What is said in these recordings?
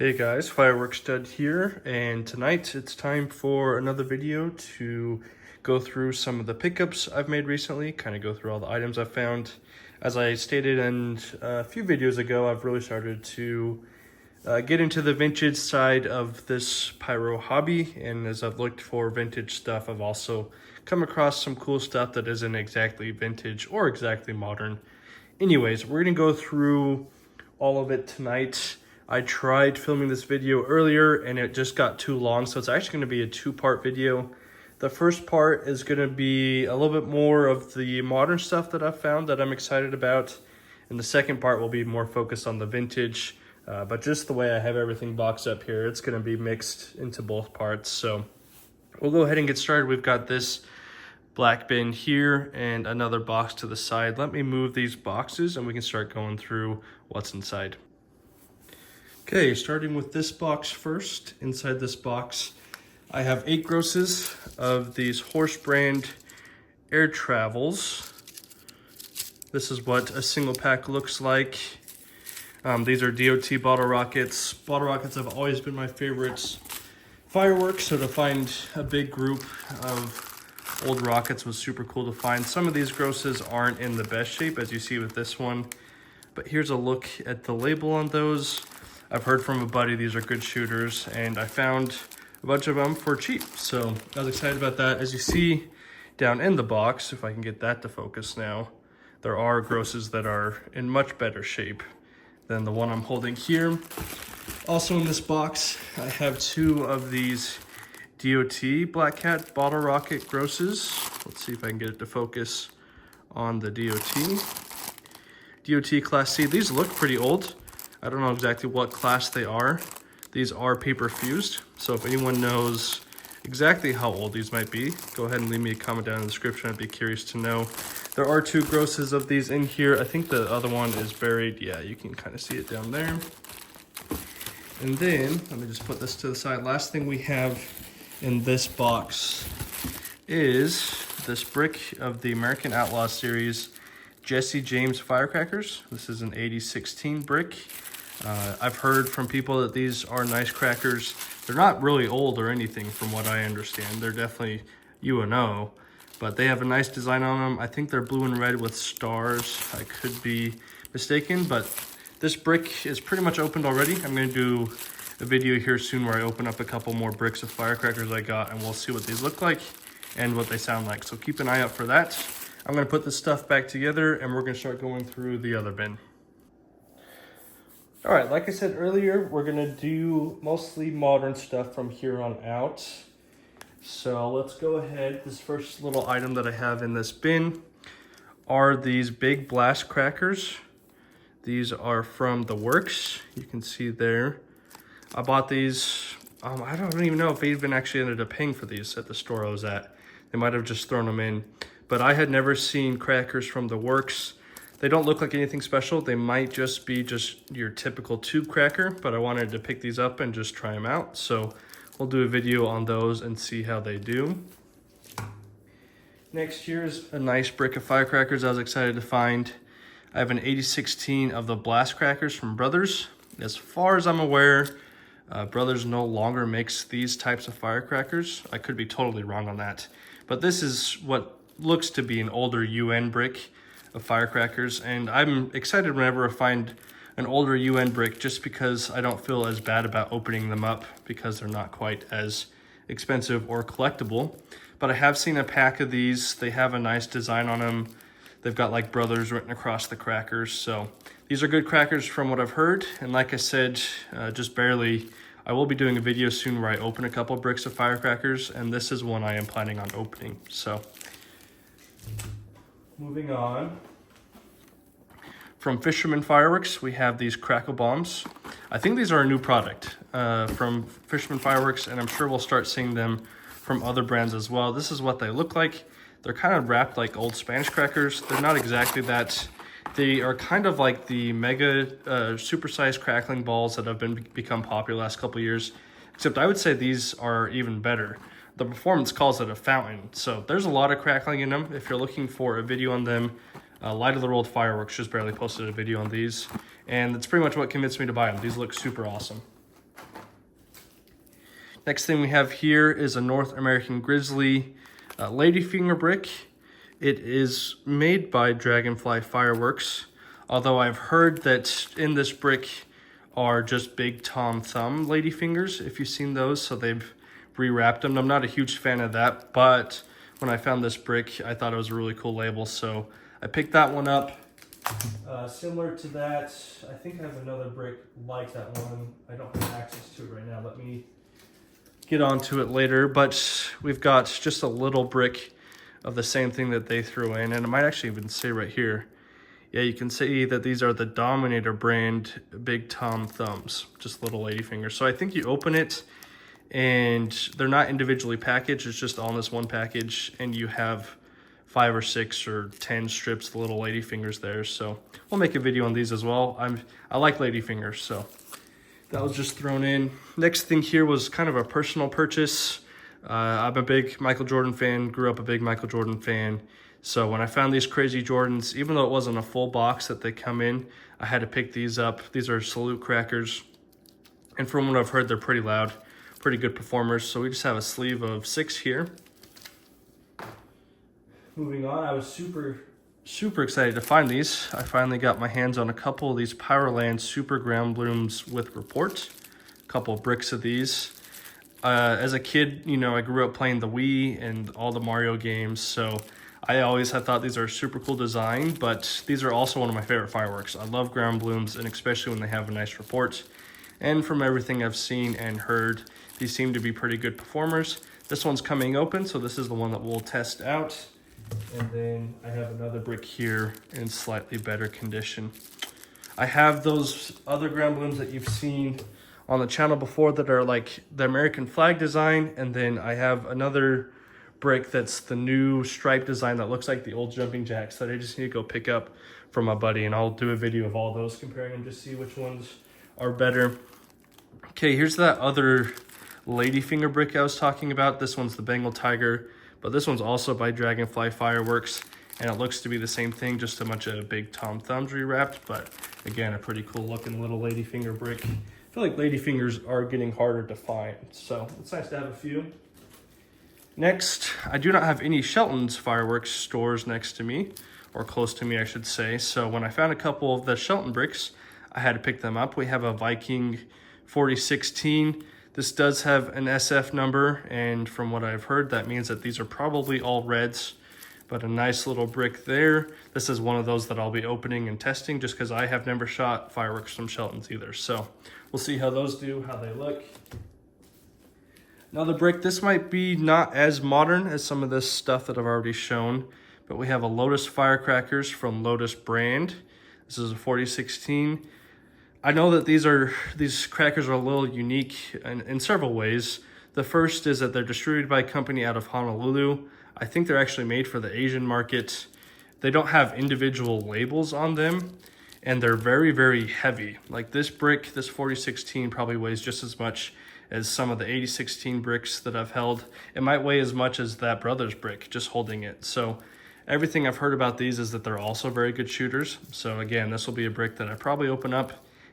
Hey guys, Fireworks Stud here, and tonight it's time for another video to go through some of the pickups I've made recently, kind of go through all the items I've found. As I stated in a few videos ago, I've really started to get into the vintage side of this pyro hobby, and as I've looked for vintage stuff, I've also come across some cool stuff that isn't exactly vintage or exactly modern. Anyways, we're gonna go through all of it tonight. I tried filming this video earlier and it just got too long, so it's actually going to be a two-part video. The first part is going to be a little bit more of the modern stuff that I've found that I'm excited about, and the second part will be more focused on the vintage. But just the way I have everything boxed up here, it's going to be mixed into both parts. So we'll go ahead and get started. We've got this black bin here and another box to the side. Let me move these boxes and we can start going through what's inside. Okay, starting with this box first. Inside this box, I have 8 grosses of these Horse brand air travels. This is what a single pack looks like. These are DOT bottle rockets. Bottle rockets have always been my favorites. Fireworks, so to find a big group of old rockets was super cool to find. Some of these grosses aren't in the best shape, as you see with this one, but here's a look at the label on those. I've heard from a buddy these are good shooters, and I found a bunch of them for cheap, so I was excited about that. As you see down in the box, if I can get that to focus now, there are grosses that are in much better shape than the one I'm holding here. Also in this box, I have 2 of these DOT Black Cat bottle rocket grosses. Let's see if I can get it to focus on the DOT. DOT Class C. These look pretty old. I don't know exactly what class they are. These are paper fused, so if anyone knows exactly how old these might be, go ahead and leave me a comment down in the description. I'd be curious to know. There are 2 grosses of these in here. I think the other one is buried. Yeah, you can kind of see it down there. And then, let me just put this to the side. Last thing we have in this box is this brick of the American Outlaw series Jesse James firecrackers. This is an 8016 brick. I've heard from people that these are nice crackers. They're not really old or anything from what I understand. They're definitely UNO, but they have a nice design on them. I think they're blue and red with stars. I could be mistaken, but this brick is pretty much opened already. I'm gonna do a video here soon where I open up a couple more bricks of firecrackers I got, and we'll see what these look like and what they sound like. So keep an eye out for that. I'm gonna put this stuff back together and we're gonna start going through the other bin. All right, like I said earlier, we're gonna do mostly modern stuff from here on out. So let's go ahead. This first little item that I have in this bin are these big blast crackers. These are from The Works. You can see there. I bought these, I don't even know if they even actually ended up paying for these at the store I was at. They might have just thrown them in, but I had never seen crackers from The Works. They don't look like anything special. They might just be your typical tube cracker, but I wanted to pick these up and just try them out. So we'll do a video on those and see how they do. Next, here's a nice brick of firecrackers I was excited to find. I have an 8016 of the blast crackers from Brothers. As far as I'm aware, Brothers no longer makes these types of firecrackers. I could be totally wrong on that, but this is what looks to be an older UN brick of firecrackers, and I'm excited whenever I find an older UN brick just because I don't feel as bad about opening them up because they're not quite as expensive or collectible. But I have seen a pack of these. They have a nice design on them. They've got like Brothers written across the crackers, so these are good crackers from what I've heard. And like I said, just barely, I will be doing a video soon where I open a couple bricks of firecrackers, and this is one I am planning on opening. So moving on, from Fisherman Fireworks, we have these crackle bombs. I think these are a new product from Fisherman Fireworks, and I'm sure we'll start seeing them from other brands as well. This is what they look like. They're kind of wrapped like old Spanish crackers. They're not exactly that. They are kind of like the mega supersized crackling balls that have become popular the last couple of years, except I would say these are even better. The performance calls it a fountain, so there's a lot of crackling in them. If you're looking for a video on them, Light of the World Fireworks just barely posted a video on these, and that's pretty much what convinced me to buy them. These look super awesome. Next thing we have here is a North American Grizzly ladyfinger brick. It is made by Dragonfly Fireworks, although I've heard that in this brick are just Big Tom Thumb ladyfingers, if you've seen those, so they've rewrapped them. I'm not a huge fan of that, but when I found this brick, I thought it was a really cool label, so I picked that one up. Similar to that, I think I have another brick like that one. I don't have access to it right now. Let me get onto it later, but we've got just a little brick of the same thing that they threw in, and it might actually even say right here. Yeah, you can see that these are the Dominator brand Big Tom Thumbs, just little ladyfingers. So I think you open it and they're not individually packaged, it's just all in this one package, and you have 5 or 6 or 10 strips of little ladyfingers there. So we'll make a video on these as well. I like ladyfingers, so that was just thrown in. Next thing here was kind of a personal purchase. I'm a big Michael Jordan fan, grew up a big Michael Jordan fan. So when I found these crazy Jordans, even though it wasn't a full box that they come in, I had to pick these up. These are Salute crackers. And from what I've heard, they're pretty loud, pretty good performers. So we just have a sleeve of 6 here. Moving on, I was super excited to find these. I finally got my hands on a couple of these Powerland Super Ground Blooms with Report. A couple of bricks of these. As a kid, you know, I grew up playing the Wii and all the Mario games, so I always have thought these are a super cool design, but these are also one of my favorite fireworks. I love ground blooms, and especially when they have a nice report. And from everything I've seen and heard, these seem to be pretty good performers. This one's coming open, so this is the one that we'll test out. And then I have another brick here in slightly better condition. I have those other ground blooms that you've seen on the channel before that are like the American flag design, and then I have another brick that's the new stripe design that looks like the old jumping jacks that I just need to go pick up from my buddy, and I'll do a video of all those, comparing them to see which ones are better. Okay, here's that other ladyfinger brick I was talking about. This one's the Bengal Tiger, but this one's also by Dragonfly Fireworks, and it looks to be the same thing, just a bunch of Big Tom Thumbs rewrapped, but again, a pretty cool looking little ladyfinger brick. I feel like ladyfingers are getting harder to find, so it's nice to have a few. Next, I do not have any Shelton's fireworks stores next to me, or close to me, I should say. So when I found a couple of the Shelton bricks, I had to pick them up. We have a Viking 4016. This does have an SF number, and from what I've heard, that means that these are probably all reds, but a nice little brick there. This is one of those that I'll be opening and testing, just because I have never shot fireworks from Shelton's either. So we'll see how those do, how they look. Another brick, this might be not as modern as some of this stuff that I've already shown, but we have a Lotus Firecrackers from Lotus brand. This is a 4016. I know that these crackers are a little unique in several ways. The first is that they're distributed by a company out of Honolulu. I think they're actually made for the Asian market. They don't have individual labels on them, and they're very, very heavy. Like this brick, this 4016 probably weighs just as much as some of the 8016 bricks that I've held. It might weigh as much as that Brothers brick, just holding it. So everything I've heard about these is that they're also very good shooters. So again, this will be a brick that I probably open up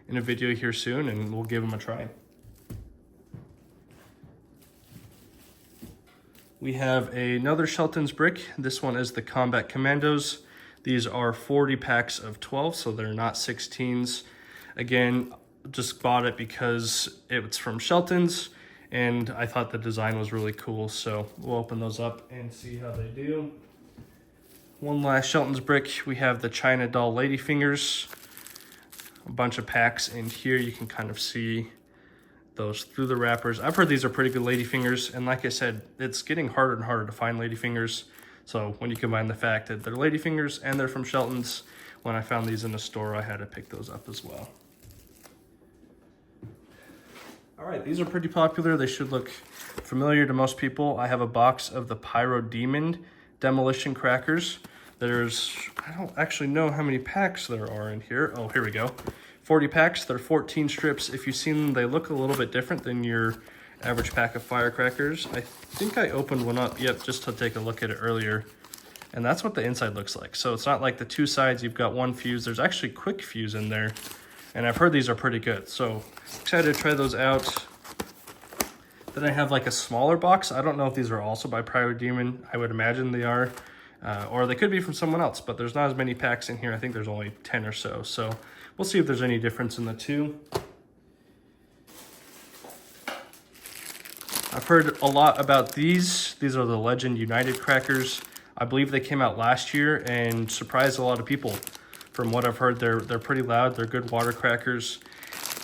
in a video here soon, and we'll give them a try. We have another Shelton's brick. This one is the Combat Commandos. These are 40 packs of 12, so they're not 16s. Again, just bought it because it's from Shelton's, and I thought the design was really cool, so we'll open those up and see how they do. One last Shelton's brick, we have the China Doll Ladyfingers. A bunch of packs in here, you can kind of see those through the wrappers. I've heard these are pretty good ladyfingers, and like I said, it's getting harder and harder to find ladyfingers. So when you combine the fact that they're ladyfingers and they're from Shelton's, when I found these in the store, I had to pick those up as well. All right, these are pretty popular. They should look familiar to most people. I have a box of the Pyro Demon Demolition Crackers. I don't actually know how many packs there are in here. Oh, here we go. 40 packs, they're 14 strips. If you've seen them, they look a little bit different than your average pack of firecrackers. I think I opened one up, just to take a look at it earlier. And that's what the inside looks like. So it's not like the two sides, you've got one fuse. There's actually quick fuse in there. And I've heard these are pretty good. So excited to try those out. Then I have like a smaller box. I don't know if these are also by Private Demon. I would imagine they are. Or they could be from someone else, but there's not as many packs in here. I think there's only 10 or so. So we'll see if there's any difference in the two. I've heard a lot about these. These are the Legend United crackers. I believe they came out last year and surprised a lot of people. From what I've heard, they're pretty loud. They're good water crackers.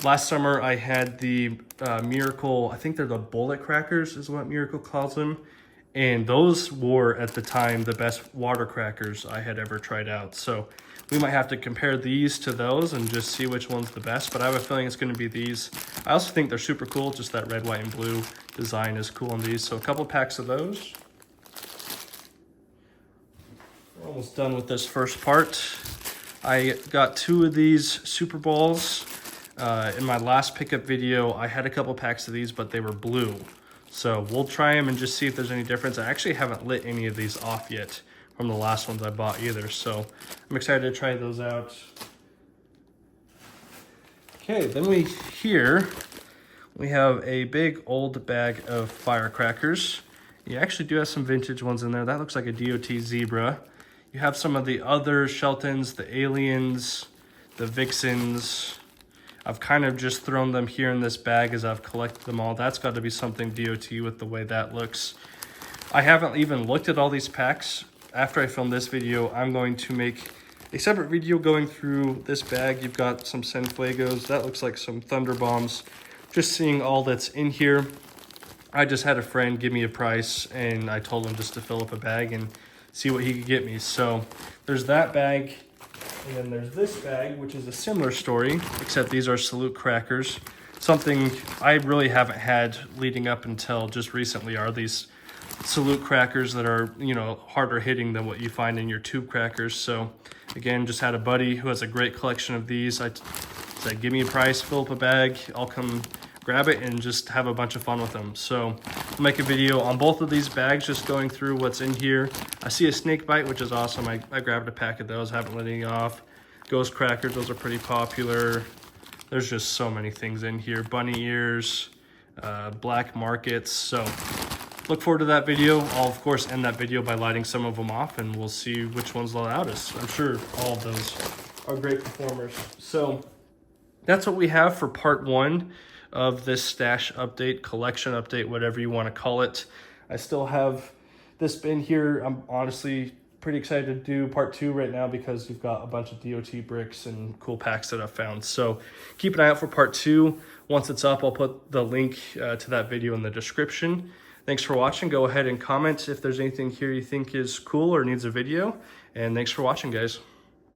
Last summer, I had the Miracle, I think they're the Bullet Crackers is what Miracle calls them. And those were, at the time, the best water crackers I had ever tried out. So we might have to compare these to those and just see which one's the best. But I have a feeling it's going to be these. I also think they're super cool. Just that red, white, and blue design is cool on these. So a couple packs of those. We're almost done with this first part. I got 2 of these Super Balls. In my last pickup video, I had a couple packs of these, but they were blue. So we'll try them and just see if there's any difference. I actually haven't lit any of these off yet from the last ones I bought either. So I'm excited to try those out. Okay, then we have a big old bag of firecrackers. You actually do have some vintage ones in there. That looks like a DOT Zebra. You have some of the other Sheltons, the Aliens, the Vixens. I've kind of just thrown them here in this bag as I've collected them all. That's got to be something DOT with the way that looks. I haven't even looked at all these packs. After I film this video, I'm going to make a separate video going through this bag. You've got some Sanfuegos. That looks like some Thunder Bombs. Just seeing all that's in here. I just had a friend give me a price, and I told him just to fill up a bag and see what he could get me. So there's that bag. And then there's this bag, which is a similar story, except these are Salute crackers. Something I really haven't had leading up until just recently are these Salute crackers that are, you know, harder hitting than what you find in your tube crackers. So again, just had a buddy who has a great collection of these. I said, give me a price, fill up a bag, I'll come grab it and just have a bunch of fun with them. So I'll make a video on both of these bags, just going through what's in here. I see a snake bite, which is awesome. I grabbed a pack of those, haven't lit any off. Ghost crackers, those are pretty popular. There's just so many things in here. Bunny ears, black markets. So look forward to that video. I'll of course end that video by lighting some of them off, and we'll see which one's the loudest. I'm sure all of those are great performers. So that's what we have for part 1 of this stash update, collection update, whatever you want to call it. I still have this bin here. I'm honestly pretty excited to do part 2 right now because you've got a bunch of DOT bricks and cool packs that I've found. So keep an eye out for part 2. Once it's up, I'll put the link to that video in the description. Thanks for watching. Go ahead and comment if there's anything here you think is cool or needs a video. And thanks for watching, guys.